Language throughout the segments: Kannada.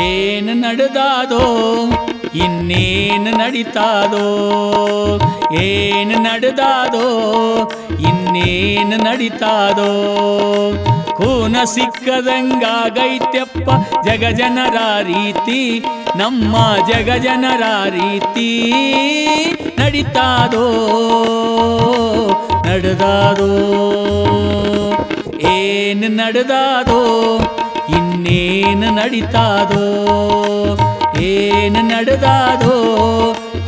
ಏನು ನಡೆದಾದೋ ಇನ್ನೇನು ನಡೀತಾದೋ, ಏನು ನಡೆದಾದೋ ಇನ್ನೇನು ನಡೀತಾದೋ. ಕೂನ ಸಿಕ್ಕದಂಗಾಗೈತ್ಯಪ್ಪ ಜಗಜನರ ರೀತಿ, ನಮ್ಮ ಜಗಜನರ ರೀತಿ ನಡೀತಾದೋ ನಡೆದಾದೋ. ಏನು ನಡೆದಾದೋ ಇನ್ನೇನು ನಡೀತಾದೋ, ಏನು ನಡೆದಾದೋ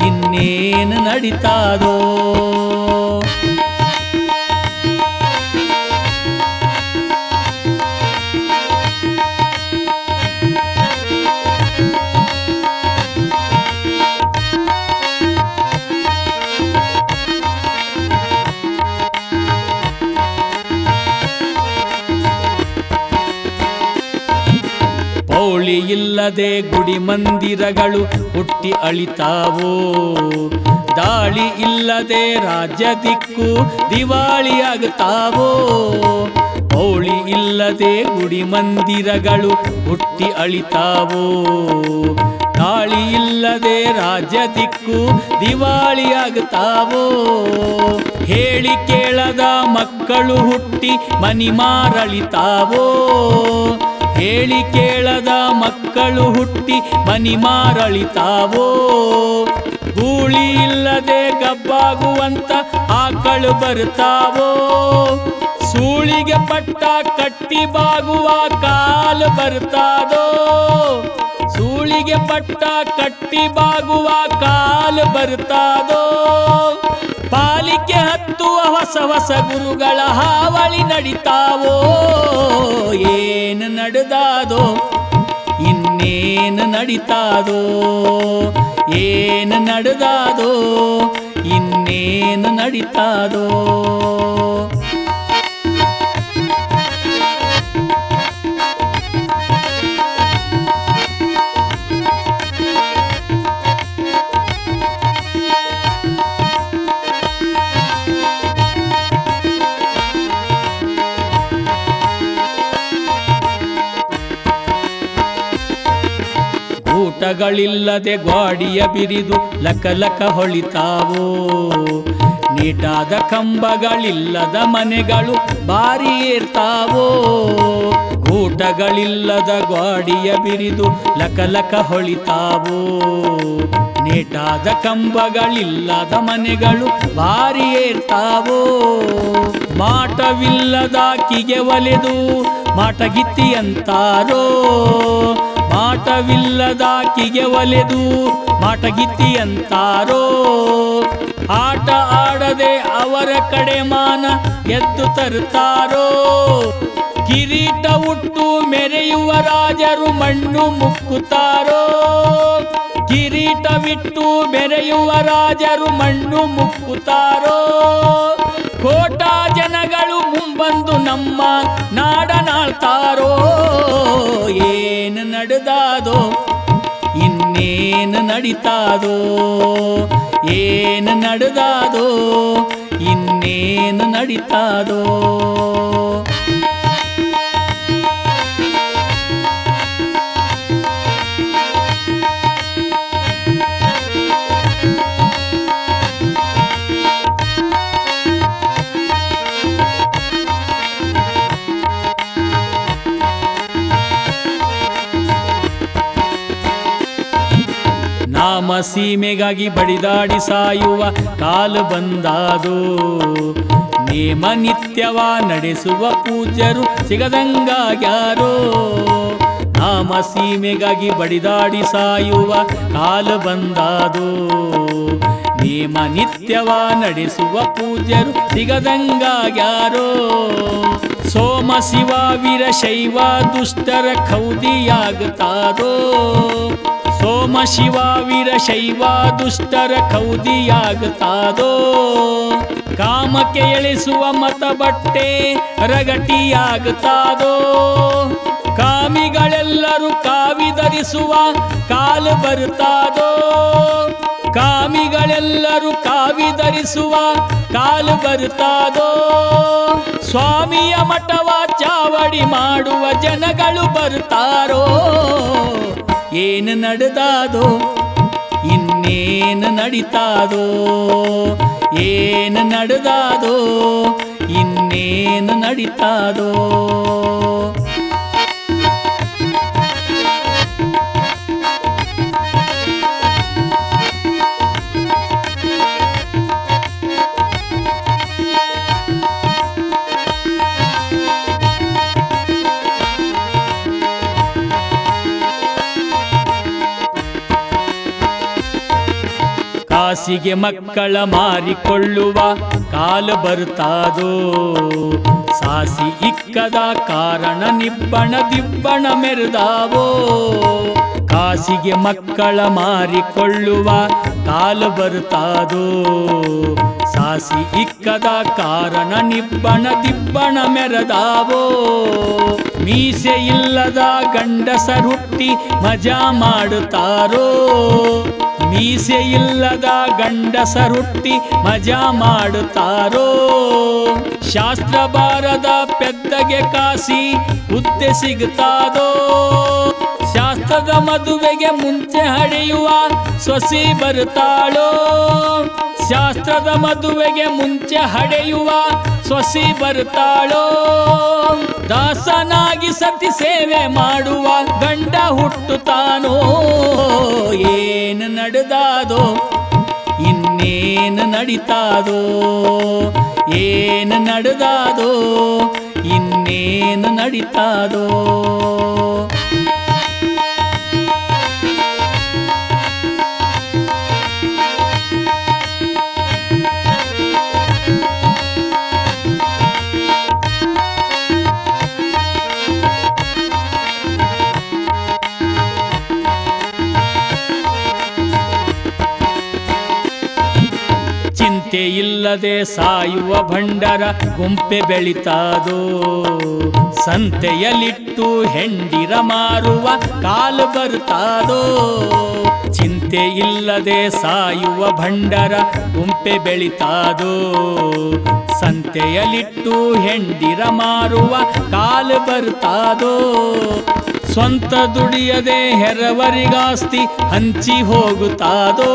ಇನ್ನೇನು ನಡೀತಾದೋ. ಪೌಳಿ ಇಲ್ಲದೆ ಗುಡಿ ಮಂದಿರಗಳು ಹುಟ್ಟಿ ಅಳಿತಾವೋ, ದಾಳಿ ಇಲ್ಲದೆ ರಾಜ್ಯ ದಿಕ್ಕು ದಿವಾಳಿಯಾಗುತ್ತಾವೋ. ಪೌಳಿ ಇಲ್ಲದೆ ಗುಡಿ ಮಂದಿರಗಳು ಹುಟ್ಟಿ ಅಳಿತಾವೋ, ದಾಳಿ ಇಲ್ಲದೆ ರಾಜ್ಯ ದಿಕ್ಕು ದಿವಾಳಿಯಾಗುತ್ತಾವೋ. ಹೇಳಿ ಕೇಳದ ಮಕ್ಕಳು ಹುಟ್ಟಿ ಮನಿ ಮಾರಳಿತಾವೋ, ಹೇಳಿ ಕೇಳದ ಮಕ್ಕಳು ಹುಟ್ಟಿ ಮನಿ ಮಾರಳಿತಾವೋ. ಗೂಳಿ ಇಲ್ಲದೆ ಗಬ್ಬಾಗುವಂತ ಆಕಳು ಬರ್ತಾವೋ, ಸೂಳಿಗೆ ಪಟ್ಟ ಕಟ್ಟಿ ಬಾಗುವ ಕಾಲು ಬರ್ತಾದೋ. ಸೂಳಿಗೆ ಪಟ್ಟ ಕಟ್ಟಿ ಬಾಗುವ ಕಾಲು ಬರ್ತಾದೋ. ಪಾಲಿಕೆ ಹತ್ತುವ ಹೊಸ ಹೊಸ ಗುರುಗಳ ಹಾವಳಿ ನಡಿತಾವೋ. ಏನು ನಡೆದಾದೋ ಇನ್ನೇನು ನಡೀತಾದೋ, ಏನು ನಡೆದಾದೋ ಇನ್ನೇನು ನಡೀತಾದೋ. ಊಟಗಳಿಲ್ಲದೆ ಗ್ವಾಡಿಯ ಬಿರಿದು ಲಕಲಕ ಹೊಳಿತಾವೋ, ನೀಟಾದ ಕಂಬಗಳಿಲ್ಲದ ಮನೆಗಳು ಬಾರಿ ಏರ್ತಾವೋ. ಊಟಗಳಿಲ್ಲದ ಗ್ವಾಡಿಯ ಬಿರಿದು ಲಕಲಕ ಹೊಳಿತಾವೋ, ನೀಟಾದ ಕಂಬಗಳಿಲ್ಲದ ಮನೆಗಳು ಬಾರಿ ಏರ್ತಾವೋ. ಮಾಟವಿಲ್ಲದಾಕಿಗೆ ಒಲೆದು ಮಾಟಗಿತ್ತಿ ಅಂತಾರೋ, ಮಾಟವಿಲ್ಲದಾಕಿಗೆ ಒಲೆದು ಮಾಟಗಿತ್ತಿ ಅಂತಾರೋ. ಆಟ ಆಡದೆ ಅವರ ಕಡೆ ಮಾನ ಎದ್ದು ತರುತ್ತಾರೋ, ಕಿರೀಟ ಉಟ್ಟು ಮೆರೆಯುವ ರಾಜರು ಮಣ್ಣು ಮುಕ್ಕುತ್ತಾರೋ. ಕಿರೀಟವಿಟ್ಟು ಮೆರೆಯುವ ರಾಜರು ಮಣ್ಣು ಮುಕ್ಕುತ್ತಾರೋ. ಕೋಟಾ ಜನಗಳು ಮುಂಬಂದು ನಮ್ಮ ನಾಡನಾಳ್ತಾರೋ. ಏನು ನಡೆದಾದೋ ಇನ್ನೇನು ನಡೀತಾದೋ, ಏನು ನಡೆದಾದೋ ಇನ್ನೇನು ನಡೀತಾದೋ. ನಾಮ ಸೀಮೆಗಾಗಿ ಬಡಿದಾಡಿ ಸಾಯುವ ಕಾಲು ಬಂದಾದೋ, ನೇಮ ನಿತ್ಯವ ನಡೆಸುವ ಪೂಜ್ಯರು ಸಿಗದಂಗಾಗ್ಯಾರೋ. ನಾಮ ಸೀಮೆಗಾಗಿ ಬಡಿದಾಡಿ ಸಾಯುವ ಕಾಲು ಬಂದಾದೋ, ನೇಮ ನಿತ್ಯವ ನಡೆಸುವ ಪೂಜ್ಯರು ಸಿಗದಂಗಾಗ್ಯಾರೋ. ಸೋಮ ಶಿವ ವೀರಶೈವ ದುಷ್ಟರ ಖೌದಿಯಾಗುತ್ತಾದೋ, ಸೋಮ ಶಿವ ವೀರಶೈವ ದುಷ್ಟರ ಖೌದಿಯಾಗುತ್ತಾದೋ. ಕಾಮಕ್ಕೆ ಎಳಿಸುವ ಮತ ಬಟ್ಟೆ ರಗಟಿಯಾಗುತ್ತಾದೋ, ಕಾಮಿಗಳೆಲ್ಲರೂ ಕಾವಿ ಧರಿಸುವ ಕಾಲು ಬರುತ್ತಾದೋ. ಕಾಮಿಗಳೆಲ್ಲರೂ ಕಾವಿ ಧರಿಸುವ ಕಾಲು ಬರುತ್ತಾದೋ. ಸ್ವಾಮಿಯ ಮಠವ ಚಾವಡಿ ಮಾಡುವ ಜನಗಳು ಬರ್ತಾರೋ. ಏನು ನಡೆದಾದೋ ಇನ್ನೇನು ನಡಿತಾದೋ ಏನು ನಡೆದಾದೋ ಇನ್ನೇನು ನಡಿತಾದೋ ಕಾಸಿಗೆ ಮಕ್ಕಳ ಮಾರಿಕೊಳ್ಳುವ ಕಾಲ ಬರ್ತಾದೋ ಸಾಸಿ ಇಕ್ಕದ ಕಾರಣ ನಿಬ್ಬಣ ದಿಬ್ಬಣ ಮೆರೆದಾವೋ ಕಾಸಿಗೆ ಮಕ್ಕಳ ಮಾರಿಕೊಳ್ಳುವ ಕಾಲ ಬರ್ತಾದೋ ಸಾಸಿ ಇಕ್ಕದ ಕಾರಣ ನಿಬ್ಬಣ ದಿಬ್ಬಣ ಮೆರೆದಾವೋ ಮೀಸೆ ಇಲ್ಲದ ಗಂಡಸರುಟ್ಟಿ ಮಜಾ ಮಾಡುತ್ತಾರೋ ಮೀಸೆ ಇಲ್ಲದ ಗಂಡಸರುಟ್ಟಿ ಮಜಾ ಮಾಡುತ್ತಾರೋ ಶಾಸ್ತ್ರ ಬಾರದ ಪೆದ್ದಗೆ ಕಾಸಿ ಹುದ್ದೆ ಸಿಗುತ್ತಾದೋ ಶಾಸ್ತ್ರದ ಮದುವೆಗೆ ಮುಂಚೆ ಹಡೆಯುವ ಸೊಸಿ ಬರುತ್ತಾಳೋ ಶಾಸ್ತ್ರದ ಮದುವೆಗೆ ಮುಂಚೆ ಹಡೆಯುವ ಸೊಸಿ ಬರುತ್ತಾಳೋ ದಾಸನಾಗಿ ಸತಿ ಸೇವೆ ಮಾಡುವ ಗಂಡ ಹುಟ್ಟುತ್ತಾನೋ ಏನು ನಡೆದಾದೋ ಇನ್ನೇನು ನಡಿತಾದೋ ಏನು ನಡೆದಾದೋ ಇನ್ನೇನು ನಡಿತಾದೋ ಚಿಂತೆ ಇಲ್ಲದೆ ಸಾಯುವ ಭಂಡರ ಗುಂಪೆ ಬೆಳಿತಾದೋ ಸಂತೆಯಲ್ಲಿಟ್ಟು ಹೆಂಡಿರ ಮಾರುವ ಕಾಲು ಬರ್ತಾದೋ ಚಿಂತೆ ಇಲ್ಲದೆ ಸಾಯುವ ಭಂಡರ ಗುಂಪೆ ಬೆಳಿತಾದೋ ಸಂತೆಯಲ್ಲಿಟ್ಟು ಹೆಂಡಿರ ಮಾರುವ ಕಾಲು ಬರ್ತಾದೋ ಸ್ವಂತ ದುಡಿಯದೆ ಹೆರವರಿಗಾಸ್ತಿ ಹಂಚಿ ಹೋಗುತ್ತಾದೋ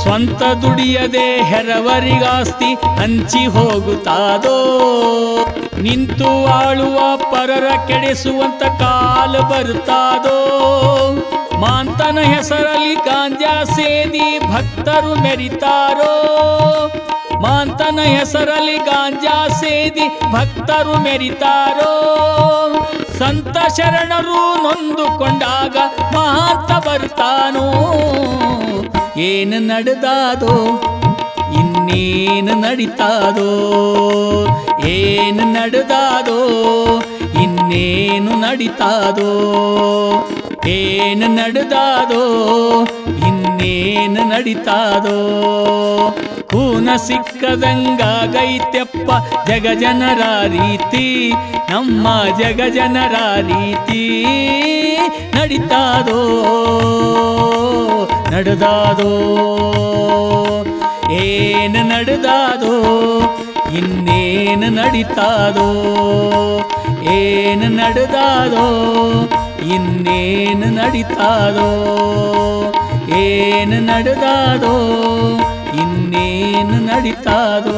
ಸ್ವಂತ ದುಡಿಯದೆ ಹೆರವರಿಗಾಸ್ತಿ ಹಂಚಿ ಹೋಗುತ್ತಾದೋ ನಿಂತು ಆಳುವ ಪರರ ಕೆಡಿಸುವಂತ ಕಾಲ ಬರುತ್ತಾದೋ ಮಾಂತನ ಹೆಸರಲ್ಲಿ ಗಾಂಜಾ ಸೇದಿ ಭಕ್ತರು ಮೆರಿತಾರೋ ಮಾಂತನ ಹೆಸರಲ್ಲಿ ಗಾಂಜಾ ಸೇದಿ ಭಕ್ತರು ಮೆರಿತಾರೋ ಸಂತ ಶರಣರು ನೊಂದುಕೊಂಡಾಗ ಮಾತ ಬರ್ತಾನೋ ಏನು ನಡೆದಾದೋ ಇನ್ನೇನು ನಡಿತಾದೋ ಏನು ನಡೆದಾದೋ ಇನ್ನೇನು ನಡಿತಾದೋ ಏನು ನಡೆದಾದೋ ಇನ್ನೇನು ನಡಿತಾದೋ ಕೂನ ಸಿಕ್ಕದಂಗಾಗೈತೆಪ್ಪ ಜಗಜನರ ರೀತಿ ನಮ್ಮ ಜಗಜನರ ರೀತಿ ನಡಿತಾದೋ ನಡೆದಾದೋ ಏನು ನಡೆದಾದೋ ಇನ್ನೇನು ನಡಿತಾದೋ ಏನು ನಡೆದಾದೋ ಇನ್ನೇನು ನಡಿತಾದೋ ಏನು ನಡೆದಾದೋ ಇನ್ನೇನು ನಡಿತಾದೋ